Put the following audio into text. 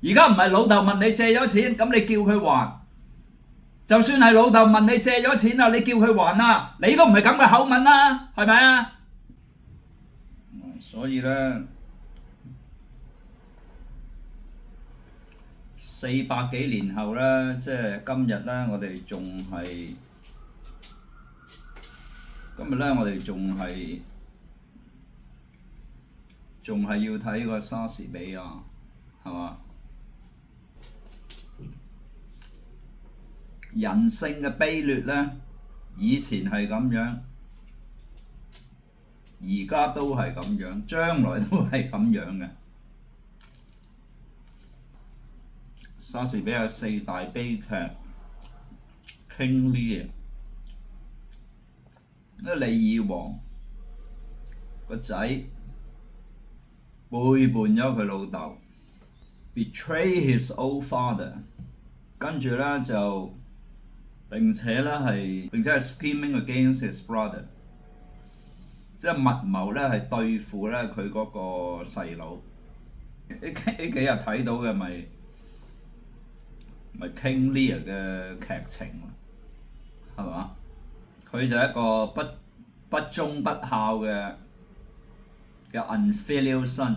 而家唔係老豆問你借咗錢，咁你叫佢還。就算係老豆問你借咗錢啦，你叫佢還啦，你都唔係咁嘅口吻啦，係咪啊？所以咧，400幾年後咧，即係今日咧，我哋仲係要睇個莎士比亞，係嘛？人性嘅卑劣咧，以前係咁樣，而家都係咁樣，將來都係咁樣嘅。莎士比亞4大悲劇，King Lear，李爾王個仔背叛咗佢老豆 ，betray his old father， 跟住咧就並且係 scheming against his brother， 即係密謀咧係對付咧佢嗰個細佬。呢幾日睇到嘅咪 King Lear 嘅劇情，係嘛？佢就係一個不忠不孝嘅unfilial son。